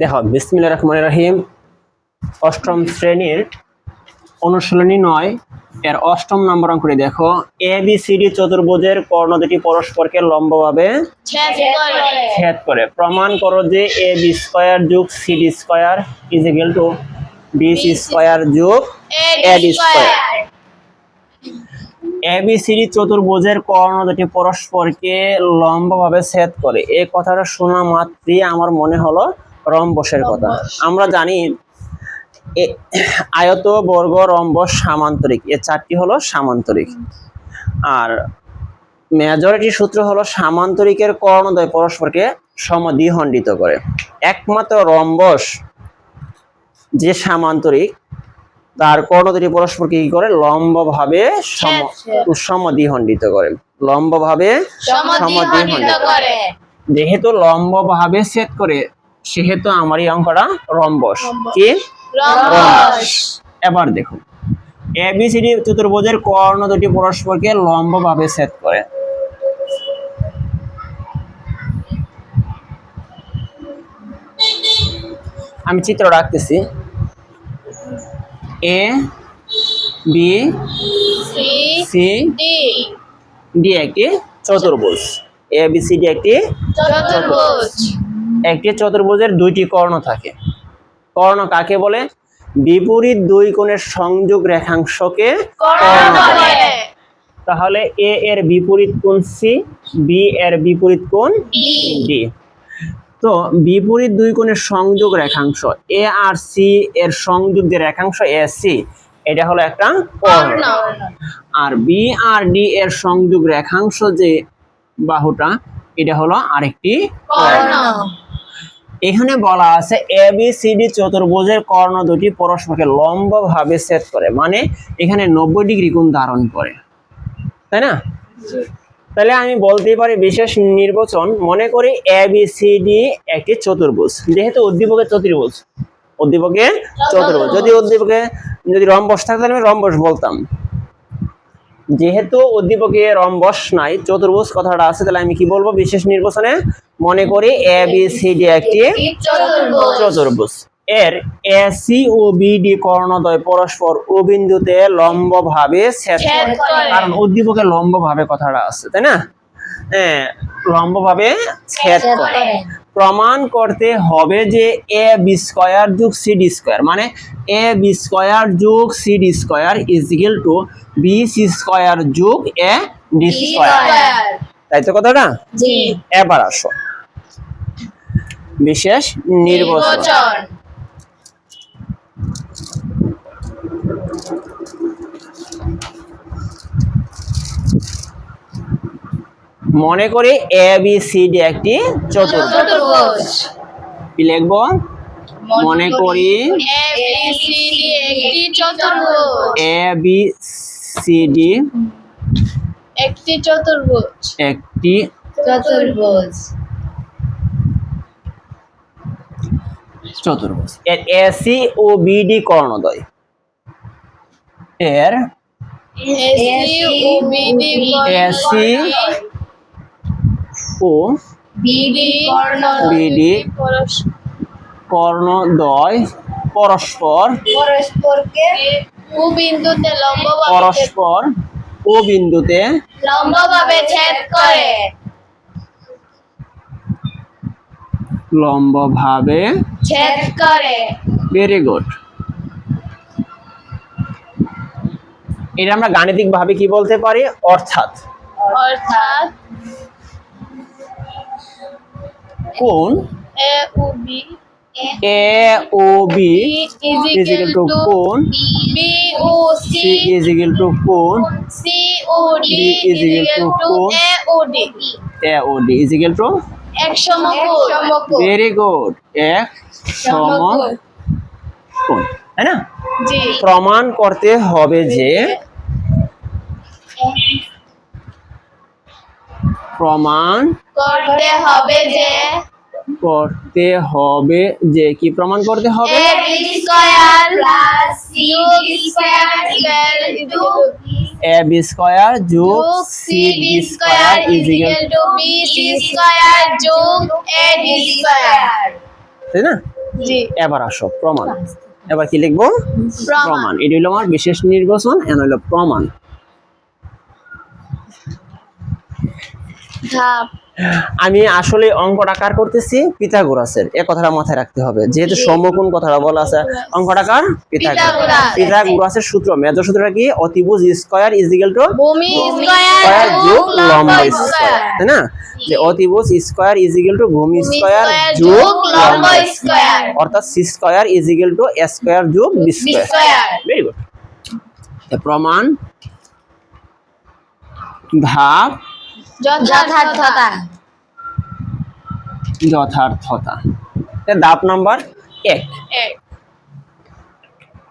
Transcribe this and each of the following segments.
দেখো, বিসমিল্লাহির রহমানির রহিম, অষ্টম শ্রেণীর অনুশীলনী 9 এর অষ্টম নম্বর অঙ্কটি দেখো। এ বি সি ডি চতুর্ভুজের কর্ণ দুটি পরস্পরকে লম্বভাবে ছেদ করে। প্রমাণ করো যে এ বি স্কয়ার যোগ C D square is equal to B C square যোগ A D square. A B C D চতুর্ভুজের কর্ণ দুটি পরস্পরকে লম্বভাবে ছেদ করে। এই কথাটা শোনা মাত্রই আমার মনে হলো রম্বসের কথা। আমরা জানি আয়ত, বর্গ, রম্বস, সামান্তরিক, এই চারটি হলো সামান্তরিক। আর মেজরিটি সূত্র হলো সামান্তরিকের কর্ণদ্বয় পরস্পরকে সমদ্বিখণ্ডিত করে। একমাত্র রম্বস যে সামান্তরিক, তার কর্ণ দুটি পরস্পরকে কি করে? লম্বভাবে সমদ্বিখণ্ডিত করে। লম্বভাবে সমদ্বিখণ্ডিত করে। যেহেতু লম্বভাবে ছেদ করে, সেহেতু আমার এই অঙ্কটা রম্বস। কি? রম্বস। এবার দেখুন, এ বি সি ডি চতুর্ভুজের কর্ণ দুটি পরস্পরকে লম্বভাবে ছেদ করে। আমি চিত্র রাখতেছি। এ বি সি ডি একটি চতুর্ভুজ। এ বি সি ডি একটি চতুর্ভুজ। একটি চতুর্ভুজের দুইটি কর্ণ থাকে। কর্ণ কাকে বলে? বিপরীত দুই কোণের সংযোগ রেখাংশকে কর্ণ বলে। তাহলে এ এর বিপরীত কোণ সি, বি এর বিপরীত কোণ ডি। তো বিপরীত দুই কোণের সংযোগ রেখাংশ এ আর সি এর সংযোগ যে রেখাংশ এ সি, এটা হলো একটা কর্ণ। আর বি আর ডি এর সংযোগ রেখাংশ যে বাহুটা, এটা হলো আরেকটি কর্ণ। এখানে বলা আছে এ বি সি ডি চতুর্ভুজের কর্ণ দুটি পরস্পরকে লম্বভাবে ছেদ করে, মানে এখানে 90 ডিগ্রি কোণ ধারণ করে, তাই না? তাহলে আমি বলতে পারি বিশেষ নির্বাচন। মনে করি এ বি সি ডি একটি চতুর্ভুজ। যেহেতু উদ্দীপকের চতুর্ভুজ, যদি রম্বস থাকতো তাহলে আমি রম্বস বলতাম। যেহেতু উদ্দীপকে রম্বস নাই, চতুর্ভুজ কথাটা আছে, তাহলে আমি কি বলবো বিশেষ নির্বাচনে? মনে করি এ বি সি ডি একটি চতুর্ভুজ। এর এ সি ও বি ডি কর্ণদ্বয় পরস্পর ও বিন্দুতে লম্বভাবে ছেদ করে। কারণ উদ্দীপকে লম্বভাবে কথাটা আছে, তাই না? লম্বভাবে ছেদ করে। প্রমাণ করতে হবে যে এ বি স্কয়ার যোগ সি ডি স্কয়ার, মানে এ বি স্কয়ার যোগ C D square is equal to B C square যোগ এ ডি স্কয়ার। তাই তো কথাটা? জি। এবার আসো বিশেষ নির্বাচন। মনে করি এ বি সি ডি একটি চতুর্ভুজ। কি লিখবো? মনে করি এ বি সি ডি একটি চতুর্ভুজ। এর এ সি ও বি ডি কর্ণদ্বয়, এর এসি ও বিডি কর্ণদ্বয় পরস্পর ও বিন্দুতে লম্বভাবে ছেদ করে। Very good. এটা আমরা গাণিতিক ভাবে কি বলতে পারি? অর্থাৎ কোণ A O B is equal to কোণ B O C is equal to কোণ C O D is equal to কোণ A O D is equal to এক সমকোণ। ভেরি গুড, এক সমকোণ, তাই না? জি। প্রমাণ করতে হবে যে করতে হবে যে কি প্রমাণ করতে হবে a b square plus c d square equal a b square যোগ c c d d square square is equal to b c square যোগ a d square তাই না জি এবার আসো প্রমাণ এবার কি লিখবো প্রমাণ প্রমাণ এটি হলো আমার বিশেষ নির্বাচন এন হলো প্রমাণ ধাপ আমি আসলে অঙ্কটা কার করতেছি পিথাগোরাসের এই কথাটা মাথায় রাখতে হবে যেহেতু সমকোণ কথাটা বলা আছে অঙ্কটা কার পিথাগোরাস। পিথাগোরাসের সূত্র মেজর সূত্রটা কি অতিভুজ স্কয়ার ইজ ইকুয়াল টু ভূমি স্কয়ার স্কয়ার যোগ যোগ লম্ব লম্ব স্কয়ার স্কয়ার তাই না যে অতিভুজ স্কয়ার ইজ ইকুয়াল টু ভূমি ভূমি স্কয়ার স্কয়ার যোগ যোগ লম্ব লম্ব স্কয়ার অর্থাৎ C square is equal to A square যোগ B square square very good প্রমাণ ধাপ যথার্থতা যথার্থতা ধাপ নাম্বার 1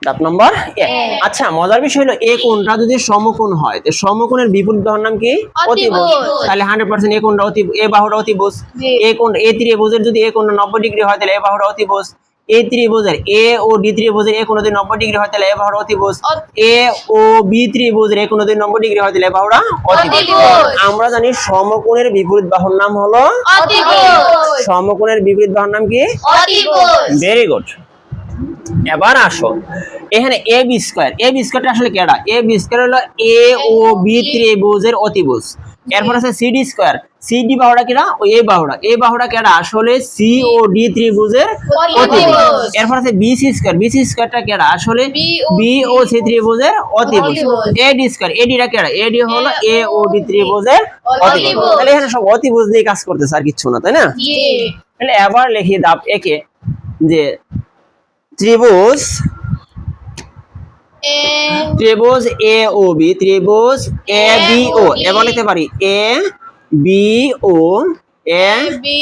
ধাপ নাম্বার 1 আচ্ছা মজার বিষয় হলো এই কোণটা যদি সমকোণ হয় তো সমকোণের বিপরীত বাহুর নাম কি অতিভুজ তাহলে 100% এই কোণটা অতিভুজ এই বাহুটা অতিভুজ জি। এই কোণ এ ত্রিভুজের যদি এই কোণ 90 ডিগ্রি হয় তাহলে এই বাহুটা অতিভুজ এ ত্রিভুজের এ ও ডি ত্রিভুজের এই কোণ যদি 90 ডিগ্রি হয় তাহলে এই বাহুটা অতিভুজ এ ও বি ত্রিভুজের এই কোণ যদি 90 ডিগ্রি হয় তাহলে এই বাহুটা অতিভুজ অতিভুজ। আমরা জানি সমকোণের বিপরীত বাহুর নাম হলো অতিভুজ সমকোণের বিপরীত বাহুর নাম কি অতিভুজ ভেরি গুড এবার আসো এখানে এ বি স্কয়ারটা আসলে কেডা এ বি স্কয়ার হলো এ ও বি ত্রিভুজের অতিভুজ এরপর আছে C D square C D বাহুটা কেডা ও এই বাহুটা কেডা আসলে সি ও ডি ত্রিভুজের অতিভুজ এরপর আছে বি সি স্কয়ারটা কেডা আসলে বি ও সি ত্রিভুজের অতিভুজ এ ডি টা কেডা এ ডি হলো এ ও ডি ত্রিভুজের অতিভুজ তাহলে এখানে সব অতিভুজ দিয়ে কাজ করতেছে আর কিছু না তাই না জি তাহলে এবার লিখি ধাপ একে যে ত্রিভুজ এ ও বি ত্রিভুজ এ বি ও এবং লিখতে পারি A B O A B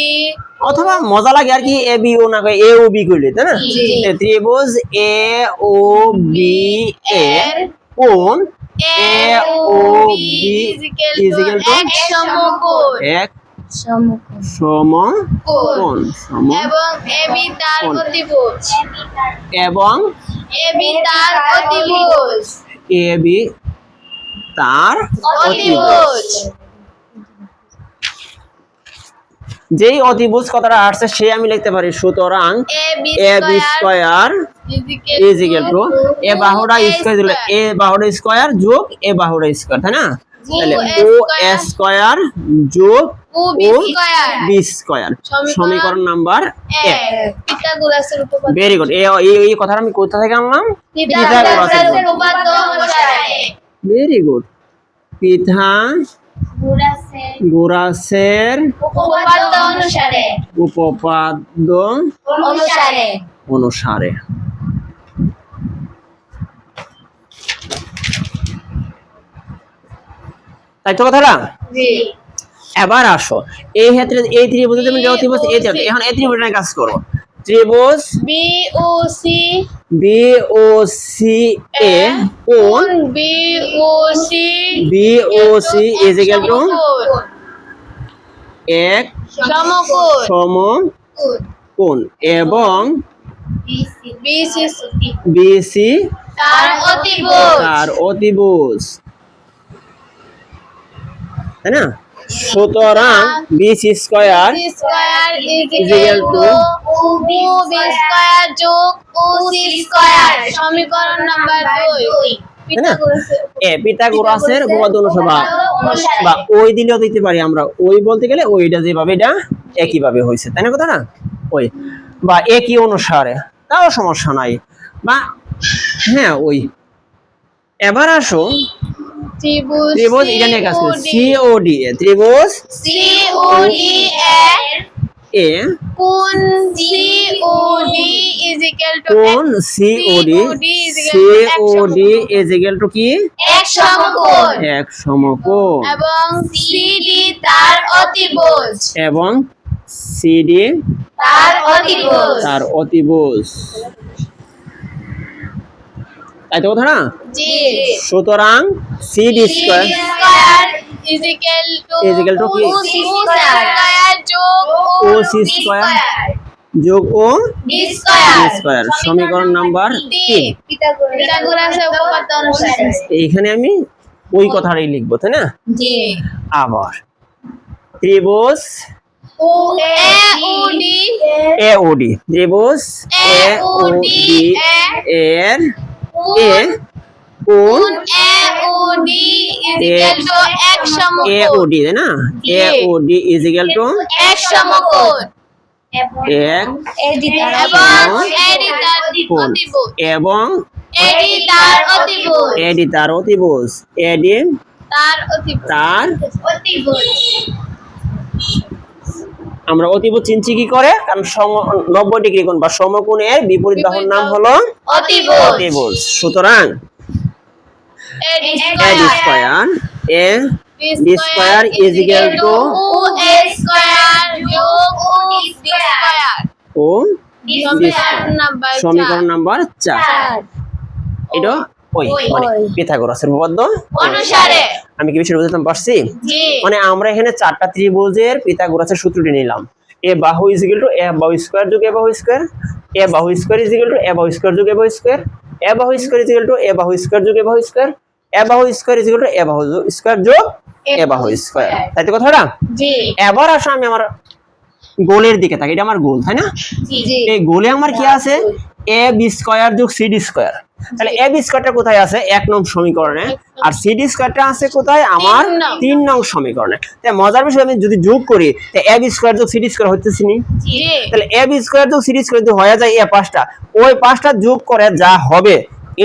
অথবা মজা লাগে আর কি এ বি ও না কই এ ও বি কইলে তাই না জি। ত্রিভুজ এ ও বি এর কোণ A O B is equal to এক সমকোণ এক সমকোণ এবং এ বি তার কোণ। অতিভুজ এবং এ বি তার অতিভুজ এ বি তার অতিভুজ অতিভুজ যেই অতিভুজ কথাটা আসছে সে আমি লিখতে পারি সুতরাং A B A B square is equal to A বাহুটা স্কয়ার দিলে এ বাহুটা স্কয়ার যোগ এ বাহুটা স্কয়ার তাই না তাহলে ও এ স্কয়ার যোগ ও বি স্কয়ার বি স্কয়ার সমীকরণ নাম্বার 1 পিথাগোরাসের উপপাদ্য ভেরি গুড এই কথাটা আমি কোথা থেকে আনলাম পিথাগোরাসের উপপাদ্য অনুসারে ভেরি গুড পিথাগোরাসের উপপাদ্য অনুসারে উপপাদ্য অনুসারে তাই তো কথাটা জি এবার আসো এই ক্ষেত্রে এই ত্রিভুজের জন্য যে অতিভুজ এই ত্রিভুজ এখন এই ত্রিভুজের নিয়ে কাজ করব ত্রিভুজ B O C B O C A কোণ B O C B O C is equal to এক সমকোণ সমকোণ এবং বিসি বিসি তার অতিভুজ তার অতিভুজ তাই না সুতরাং BC square B square is equal equal to to B square যোগ ও সি স্কয়ার সমীকরণ নাম্বার 2 না? পিথাগোরাসের উপপাদ্য অনুসারে বা ওই দিলেও দিতে পারি আমরা ওই বলতে গেলে ওইটা যেভাবে এটা একই ভাবে হয়েছে তাই না কথাটা ওই বা একই অনুসারে তাও সমস্যা নাই বা হ্যাঁ ওই এবার আসো ত্রিভুজ এটা নিয়ে কাজ করি সিওডি ত্রিভুজ সিওডি এ কোণ সিওডি ইজ ইকুয়াল টু কোণ সিওডি ইজ ইকুয়াল টু কি এক সমকোণ এক সমকোণ এবং সিডি তার অতিভুজ এবং সিডি তার অতিভুজ তার অতিভুজ তাই তো কথা না জি সুতরাং CD square square is equal two কি? সি স্কয়ার যোগ ও সি স্কয়ার যোগ O D B square square সমীকরণ নাম্বার 3 পিথাগোরাসের উপপাদ্য অনুসারে। এইখানে আমি ওই কথাটাই লিখবো তাই না জি আবার ত্রিভুজ ও এ ও ডি AOD ত্রিভুজ AOD এর এ কোণ A O D equal to এক সমকোণ AOD তাই না AOD ইজ ইকুয়াল টু এক সমকোণ এক এবং এডি তার কোণ অতিভুজ এবং এডি তার অতিভুজ AD তার অতিভুজ AD তার অতিভুজ তার অতিভুজ আমরা অতিভুজ চিনছি কি করে কারণ 90 ডিগ্রি কোণ বা সমকোণের বিপরীত বাহুর নাম হলো অতিভুজ অতিভুজ সুতরাং AD AD square A B square is equal to O A square যোগ ও ডি স্কয়ার ও সমীকরণ নাম্বার সমীকরণ নাম্বার 4 এটা ওই মানে পিথাগোরাসের উপপাদ্য অনুসারে। আমি কি বিষয় বুঝতে পারছি জি মানে আমরা এখানে চারটা ত্রিভুজের পিথাগোরাসের সূত্রটি নিলাম এ বাহু ইজ ইকুয়াল টু এ বাহু স্কয়ার যোগ এ বাহু স্কয়ার এ বাহু স্কয়ার ইজ ইকুয়াল টু এ বাহু স্কয়ার যোগ এ বাহু স্কয়ার এ বাহু স্কয়ার ইজ ইকুয়াল টু এ বাহু স্কয়ার যোগ এ বাহু স্কয়ার এ বাহু স্কয়ার ইজ ইকুয়াল টু এ বাহু স্কয়ার যোগ এ বাহু স্কয়ার তাই তো কথাটা জি এবার আসো আমি আমার গোলের দিকে তাকাই এটা আমার গোল তাই না জি এই গোলে আমার কি আছে এ বি স্কয়ার যোগ সি ডি স্কয়ার তাহলে এ বি স্কয়ারটা কোথায় আছে 1 নং সমীকরণে আর সি ডি স্কয়ারটা আছে কোথায় আমার 3 নং সমীকরণে তাই মজার বিষয় আমি যদি যোগ করি তাহলে এ বি স্কয়ার যোগ সি ডি স্কয়ার হচ্ছে নি জি তাহলে এ বি স্কয়ার যোগ সি ডি স্কয়ার যদি হয়ে যায় এই পাঁচটা ওই পাঁচটা যোগ করে যা হবে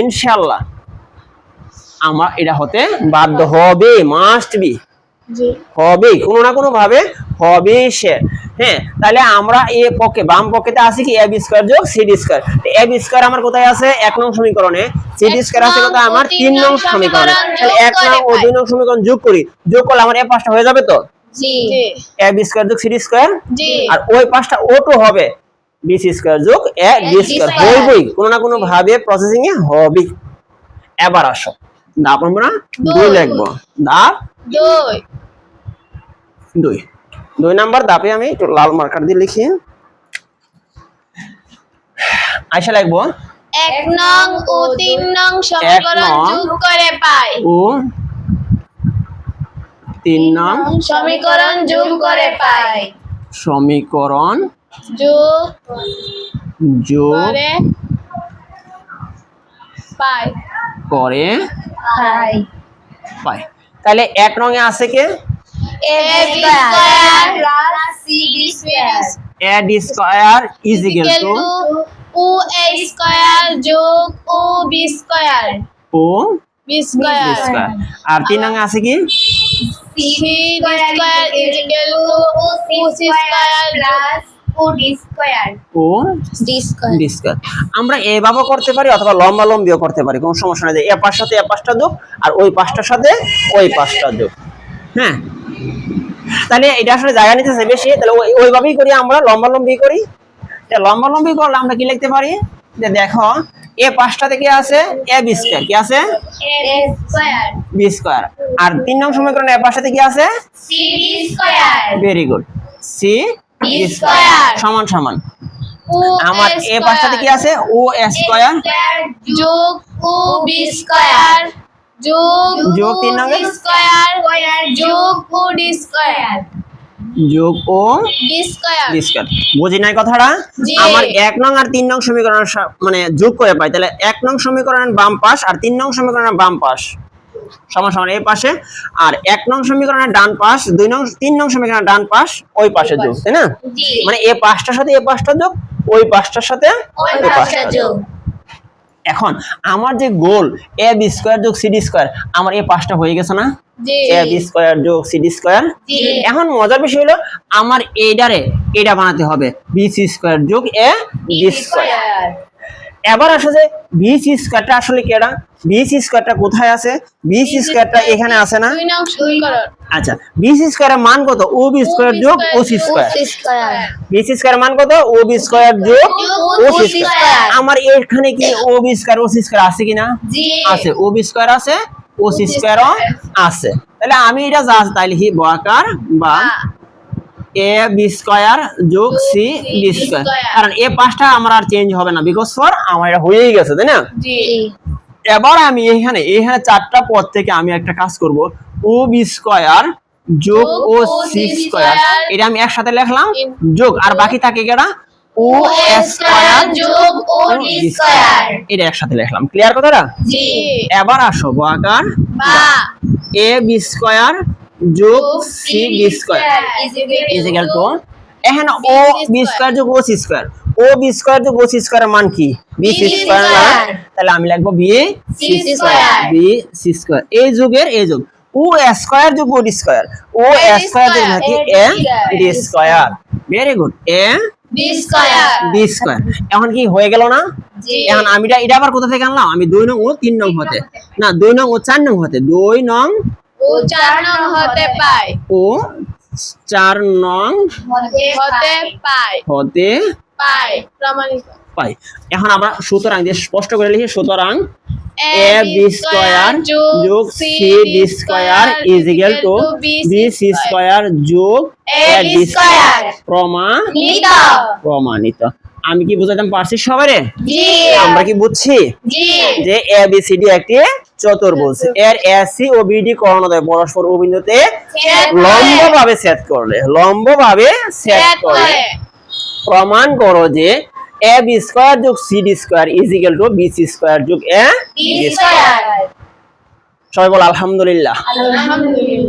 ইনশাআল্লাহ আমার এটা হতে বাধ্য হবে মাস্ট বি জি হবে কোনো না কোনো ভাবে হবে সে হ্যাঁ তাহলে আমরা এই পক্ষে বাম পক্ষেতে আছে কি ab স্কয়ার যোগ cd স্কয়ার ab স্কয়ার আমার কোথায় আছে 1 নং সমীকরণে cd স্কয়ার আছে কোথায় আমার 3 নং সমীকরণে তাহলে 1 নং ও 2 নং সমীকরণ যোগ করি যোগ করলে আমার এই পাঁচটা হয়ে যাবে তো জি ab স্কয়ার যোগ cd স্কয়ার জি আর ওই পাঁচটা o2 হবে bc স্কয়ার যোগ ab স্কয়ার হইবই কোনো না কোনো ভাবে প্রসেসিং এ হবে এবার আসো ধাপ আমরা 2 লিখব ধাপ দুই 2 নাম্বার ধাপে আমি একটু লাল মার্কার দিয়ে লিখি আয়শা লিখবো 1 নং ও 3 নং সমীকরণ নং যোগ করে পাই ও 3 নং সমীকরণ যোগ করে পাই সমীকরণ যোগ যোগ করে পাই করে পাই পাই তাহলে 1 নং এ আছে কে a square plus c square ad square is equal to O a square যোগ O b square O b square square আর 3 নং এ আছে কি c square is equal to O c square plus O d square O d square D square আমরা এভাবে করতে পারি অথবা লম্বা লম্বিও করতে পারি কোনো সমস্যা নেই এ পাঁচটার সাথে এ পাঁচটা যোগ আর ওই পাঁচটার সাথে ওই পাঁচটা যোগ হ্যাঁ তাহলে এটা আসলে জায়গা নিতেছে বেশি তাহলে ওইভাবেই করি আমরা লম্বা লম্বি করি লম্বা লম্বি করলে আমরা কি লিখতে পারি যে দেখো এ পাঁচটা থেকে আছে এ বি স্কয়ার কি আছে a স্কয়ার বি স্কয়ার আর 3 নং সমীকরণে এ পাঁচটা থেকে আছে c square very good C b square সমান সমান ও আমার এ পাঁচটা থেকে আছে ও স্কয়ার যোগ ও b স্কয়ার যোগ যোগ 3 নং স্কয়ার যোগ ও d স্কয়ার যোগ ও d স্কয়ার বি স্কয়ার বুঝি নাই কথাটা জি। আমার 1 নং আর 3 নং সমীকরণ মানে যোগ করে পাই তাহলে 1 নং সমীকরণের বাম পাশ আর 3 নং সমীকরণের বাম পাশ সমান সমান এই পাশে আর 1 নং সমীকরণের ডান পাশ 2 নং 3 নং সমীকরণের ডান পাশ ওই পাশে যোগ তাই না জি মানে এই পাঁচটার সাথে এই পাঁচটা যোগ ওই পাঁচটার সাথে ওই ওই পাঁচটা পাঁচটা যোগ যোগ এখন আমার যে গোল এ বি স্কয়ার যোগ সি ডি স্কয়ার আমার এই পাঁচটা হয়ে গেছে না জি এ বি স্কয়ার যোগ সি ডি স্কয়ার জি এখন মজার বিষয় হলো আমার এইটারে এটা বানাতে হবে বি সি স্কয়ার যোগ এ ডি স্কয়ার এবার আসে যে বি সি স্কয়ারটা আসলে কেডা বি সি স্কয়ারটা কোথায় আছে বি সি স্কয়ারটা এখানে আছে না 2 নং সমীকরণ আচ্ছা বি সি স্কয়ারের মান কত ও বি স্কয়ার যোগ O C square square B C স্কয়ারের মান কত ও বি স্কয়ার যোগ ও সি স্কয়ার আমার এখানে কি ও বি স্কয়ার ও সি স্কয়ার আছে কিনা জি আছে ও বি স্কয়ার আছে ও সি স্কয়ারও আছে তাহলে আমি এটা জাস্ট তাই লিখি বর্গাকার বা এ বি স্কয়ার যোগ সি বি স্কয়ার, কারণ এ পাঁচটা আমার আর চেঞ্জ হবে না, বিকজ ফর আমার এটা হয়েই গেছে, তাই না? জি এবার আমি এখানে চারটা পদ থেকে আমি একটা কাজ করব, ও বি স্কয়ার যোগ ও সি স্কয়ার, এটা আমি একসাথে লিখলাম যোগ, আর বাকি থাকে কেডা ও স্কয়ার যোগ ও ডি স্কয়ার। এটা একসাথে লিখলাম। ক্লিয়ার কথাটা? জি এবার আসো আকার বা এ বি স্কয়ার যোগ C B square is equal to, এখানে ও বি স্কয়ার যোগ O C square, O B square যোগ ও সি স্কয়ারের মান কি? বি সি স্কয়ার না? তাহলে আমি লিখবো B C square. B C square, এই যোগের এই যোগ, ও স্কয়ার যোগ O D square, O square যোগ নাকি A D square. Very good, A B square. B square. এখন কি হয়ে গেল না? জি এখন আমি এটা আবার কোথা থেকে আনলাম? আমি 2 নং ও 3 নং হতে, না 2 নং ও 4 নং হতে, 2 নং ও 4 নং হতে পায়, ও 4 নং হতে পায়, হতে পায় প্রমাণিত। পাই। এখন আমরা সুতরাং দিয়ে স্পষ্ট করে লিখি, সুতরাং এ বি স্কয়ার যোগ C B square is equal to B C square যোগ এ ডি স্কয়ার প্রমাণিত। প্রমাণিত। আমি কি বুঝাইতে পারছি সবারে? জি আমরা কি বুঝছি জি যে এ বি সি ডি একটি চতুর্ভুজ, এর এ সি ও বি ডি কর্ণদ্বয় পরস্পর অভিন্নতে লম্বভাবে ছেদ করলে, লম্বভাবে ছেদ করলে প্রমাণ করো যে এ বি স্কয়ার যোগ C D square is equal to B C square যোগ এ ডি স্কয়ার। সবাই বল আলহামদুলিল্লাহ। আলহামদুলিল্লাহ।